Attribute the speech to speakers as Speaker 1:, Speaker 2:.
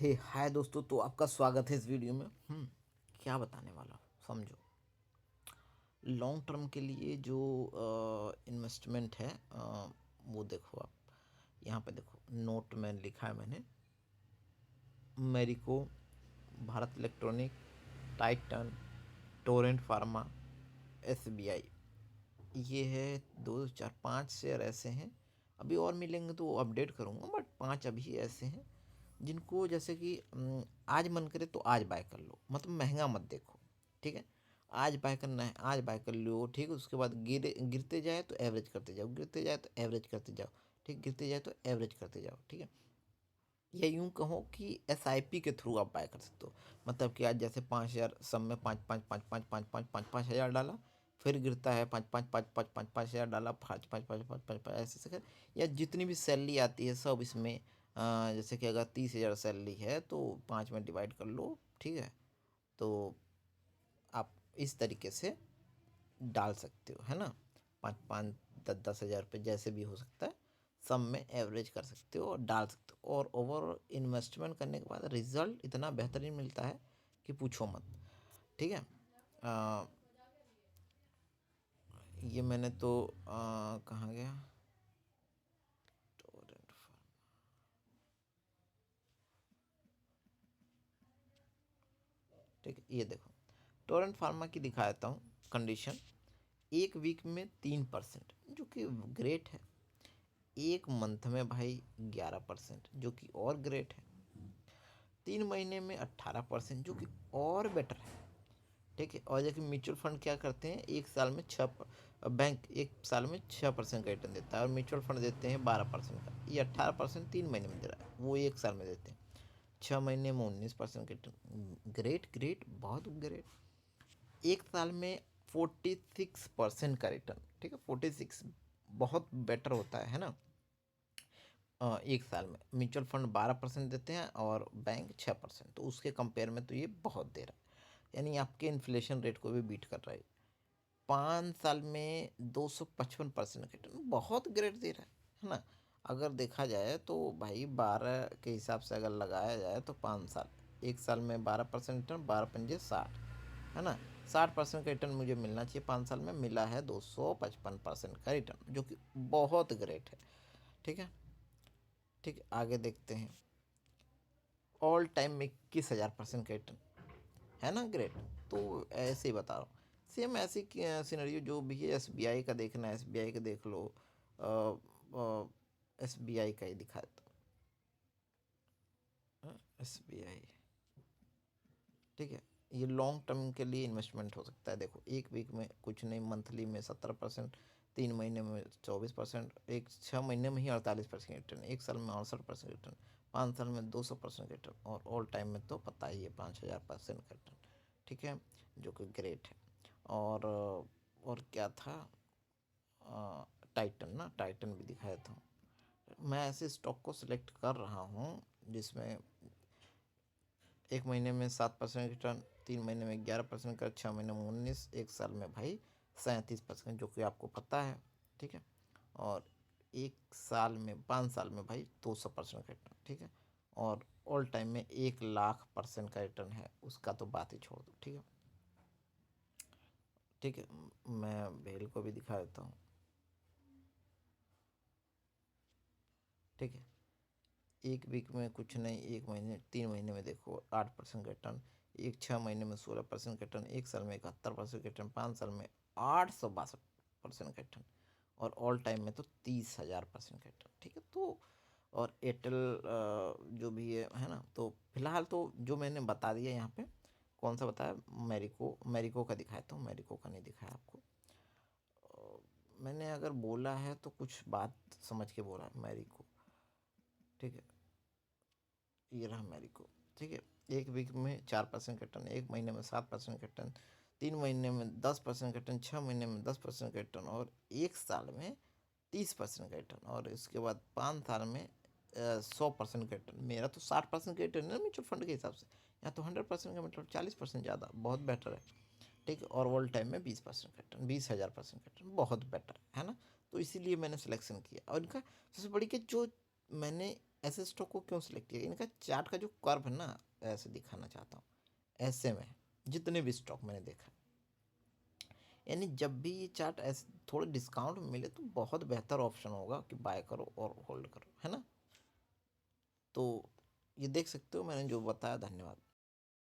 Speaker 1: हे हाय दोस्तों, तो आपका स्वागत है इस वीडियो में। क्या बताने वाला हूँ, समझो। लॉन्ग टर्म के लिए जो इन्वेस्टमेंट है, वो देखो आप। यहाँ पे देखो, नोट में लिखा है मैंने। Marico, Bharat electronic, Titan, Torrent pharma, SBI. ये है दो चार पांच शेयर ऐसे हैं। अभी और मिलेंगे तो वो अपडेट करूँगा, बट पांच अभी ऐसे हैं जिनको जैसे कि आज मन करे तो आज बाय कर लो, मतलब महंगा मत देखो। ठीक है, आज बाय करना है आज बाय कर लो। ठीक है, उसके बाद गिरते जाए तो एवरेज करते जाओ, गिरते जाए तो एवरेज करते जाओ। ठीक, गिरते जाए तो एवरेज करते जाओ। ठीक है, या यूं कहो कि एसआईपी के थ्रू आप बाय कर सकते हो। मतलब कि आज जैसे 5,000 सब में पाँच पाँच पाँच पाँच पाँच पाँच पाँच पाँच हज़ार डाला, फिर गिरता है पाँच पाँच पाँच पाँच पाँच पाँच हज़ार डाला, पाँच पाँच पाँच पाँच पाँच पाँच ऐसे कर। या जितनी भी सैलरी आती है सब इसमें, जैसे कि अगर 30,000 सैलरी है तो 5 में डिवाइड कर लो। ठीक है, तो आप इस तरीके से डाल सकते हो, है ना। पाँच पाँच 10-10 हज़ार रुपये जैसे भी हो सकता है, सब में एवरेज कर सकते हो और डाल सकते हो। और ओवर इन्वेस्टमेंट करने के बाद रिजल्ट इतना बेहतरीन मिलता है कि पूछो मत। ठीक है, अ, ये मैंने तो कहाँ गया, टोरेंट फार्मा। ठीक है, ये देखो, टोरेंट फार्मा की दिखा देता हूँ कंडीशन। एक वीक में 3%, जो कि ग्रेट है। एक मंथ में भाई 11%, जो कि और ग्रेट है। 3 महीने में 18%, जो कि और बेटर है। ठीक है, और जैसे म्यूचुअल फंड क्या करते हैं, एक साल में बैंक एक साल में 6% का रिटर्न देता है, और म्यूचुअल फंड देते हैं 12% का। ये 18% 3 महीने में दे रहा है, वो एक साल में देते हैं। 6 महीने में 19% का रिटर्न। ग्रेट ग्रेट, बहुत ग्रेट। एक साल में 46% का रिटर्न। ठीक है, 46 बहुत बेटर होता है ना। एक साल में म्यूचुअल फंड 12% देते हैं और बैंक 6%, तो उसके कंपेयर में तो ये बहुत दे रहा है, यानी आपके इन्फ्लेशन रेट को भी बीट कर रहा है। 5 साल में 255% का रिटर्न, बहुत ग्रेट दे रहा है ना। अगर देखा जाए तो भाई 12 के हिसाब से अगर लगाया जाए तो 5 साल, एक साल में 12% रिटर्न, 12×5 = 60, है ना। 60% का रिटर्न मुझे मिलना चाहिए, 5 साल में मिला है 255% का रिटर्न, जो कि बहुत ग्रेट है। ठीक है, ठीक है, आगे देखते हैं। ऑल टाइम में 21,000% का रिटर्न, है ना, ग्रेट। तो ऐसे ही बता रहा हूँ, सेम ऐसी सिनेरियो जो भी है। एसबीआई का देखना है, एसबीआई का देख लो। एसबीआई का ही दिखा देता हूँ, एसबीआई। ठीक है, ये लॉन्ग टर्म के लिए इन्वेस्टमेंट हो सकता है। देखो, एक वीक में कुछ नहीं, मंथली में 17%, 3 महीने में 24%, 6 महीने में ही 48% रिटर्न, एक साल में 68% रिटर्न, 5 साल में 200% रिटर्न, और ऑल टाइम में तो पता ही है 5,000% का रिटर्न। ठीक है, जो कि ग्रेट है। और क्या था, टाइटन ना, टाइटन भी दिखाया था। मैं ऐसे स्टॉक को सिलेक्ट कर रहा हूँ जिसमें 1 महीने में 7% रिटर्न, 3 महीने में 11% का, 6 महीने में 19, एक साल में भाई 37%, जो कि आपको पता है। ठीक है, और एक साल में 5 साल में भाई 200% का रिटर्न। ठीक है, और ऑल टाइम में 1,00,000% का रिटर्न है, उसका तो बात ही छोड़ दो। ठीक है, ठीक है, मैं भेल को भी दिखा देता हूँ। ठीक है, एक वीक में कुछ नहीं, 1 महीने 3 महीने में देखो 8% का रिटर्न, 6 महीने में 16% का रिटर्न, एक साल में 71% का रिटर्न, 5 साल में 862% का रिटर्न, और ऑल टाइम में तो 30,000% का रिटर्न। ठीक है, तो और एयरटेल जो भी है ना, तो फिलहाल तो जो मैंने बता दिया यहाँ पे, कौन सा बताया, मैरिको, मैरिको का दिखाया, तो मैरिको का नहीं दिखाया आपको। मैंने अगर बोला है तो कुछ बात समझ के बोला है, मैरिको। ठीक है, ये रहा मैरिको। ठीक है, एक वीक में 4% का रिटर्न, 1 महीने में 7% का रिटर्न, 3 महीने में 10% का रिटर्न, 6 महीने में 10% का रिटर्न, और एक साल में 30% का रिटर्न, और इसके बाद 5 साल में 100% का रिटर्न। मेरा तो 60% का रिटर्न है म्यूचुअल फंड के हिसाब से, यहाँ तो 100% का, मतलब 40% ज़्यादा, बहुत बेटर है। ठीक है, और वर्ल्ड टाइम में 20% का रिटर्न, 20,000% का रिटर्न, बहुत बेटर है ना। तो इसीलिए मैंने सिलेक्शन किया, और इनका सबसे बड़ी कि जो मैंने ऐसे स्टॉक को क्यों सिलेक्ट किया? इनका चार्ट का जो कर्व है ना, ऐसे दिखाना चाहता हूँ, ऐसे में जितने भी स्टॉक मैंने देखा, यानी जब भी ये चार्ट ऐसे थोड़ा डिस्काउंट मिले तो बहुत बेहतर ऑप्शन होगा कि बाय करो और होल्ड करो, है ना। तो ये देख सकते हो मैंने जो बताया। धन्यवाद।